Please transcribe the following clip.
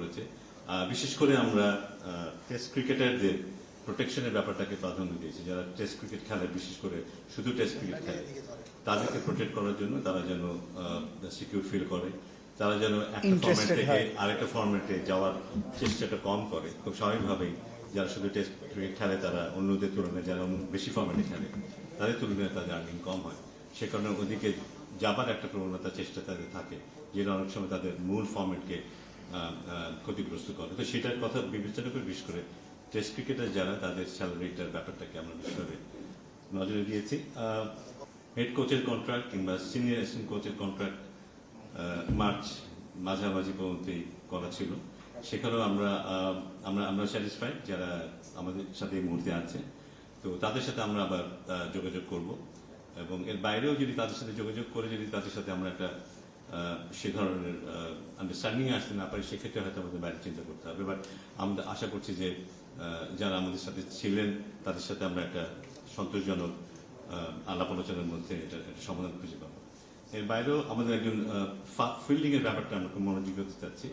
করেছে। বিশেষ করে আমরা টেস্ট ক্রিকেটারদের প্রোটেকশনের ব্যাপারটাকে প্রাধান্য দিয়েছি। যারা টেস্ট ক্রিকেট খেলে, বিশেষ করে শুধু টেস্ট ক্রিকেট খেলে, তাদেরকে প্রোটেক্ট করার জন্য তারা যেন সিকিউর ফিল করে, তারা যেন একটা ফরম্যাট থেকে আরেকটা ফরম্যাটে যাওয়ার চেষ্টাটা কম করে। খুব স্বাভাবিকভাবেই যারা শুধু টেস্ট ক্রিকেট খেলে তারা অন্যদের তুলনায় যারা বেশি ফরম্যাটে খেলে তাদের তুলনায় তাদের আর্নিং কম হয়। সে কারণে ওদিকে যাবার একটা প্রবণতা চেষ্টা তাদের থাকে, যেটা অনেক সময় তাদের মূল ফরম্যাটকে ক্ষতিগ্রস্ত করে। তো সেটার কথা বিবেচনা করে বিশেষ করে টেস্ট ক্রিকেটার যারা, তাদের স্যালারিটার ব্যাপারটাকে আমরা বিশেষভাবে নজরে দিয়েছি। হেড কোচের কন্ট্রাক্ট কিংবা সিনিয়র অ্যাসিস্ট্যান্ট কোচের কন্ট্রাক্ট মার্চ মাঝামাঝি পর্যন্তই করা ছিল। সেখানেও আমরা স্যাটিসফাইড যারা আমাদের সাথে এই মুহূর্তে আছে। তো তাদের সাথে আমরা আবার যোগাযোগ করব, এবং এর বাইরেও যদি তাদের সাথে যোগাযোগ করে যদি তাদের সাথে আমরা একটা সে ধরনের আন্ডারস্ট্যান্ডিং আসতে না পারি, সেক্ষেত্রে হয়তো আমাদের বাইরে চিন্তা করতে হবে। বাট আমরা আশা করছি যে যারা আমাদের সাথে ছিলেন তাদের সাথে আমরা একটা সন্তোষজনক আলাপ আলোচনার মধ্যে এটা একটা সমাধান খুঁজে পাবো। এর বাইরেও আমাদের একজন ফিল্ডিং এর ব্যাপারটা আমরা খুব মনোযোগ দিতে চাচ্ছি।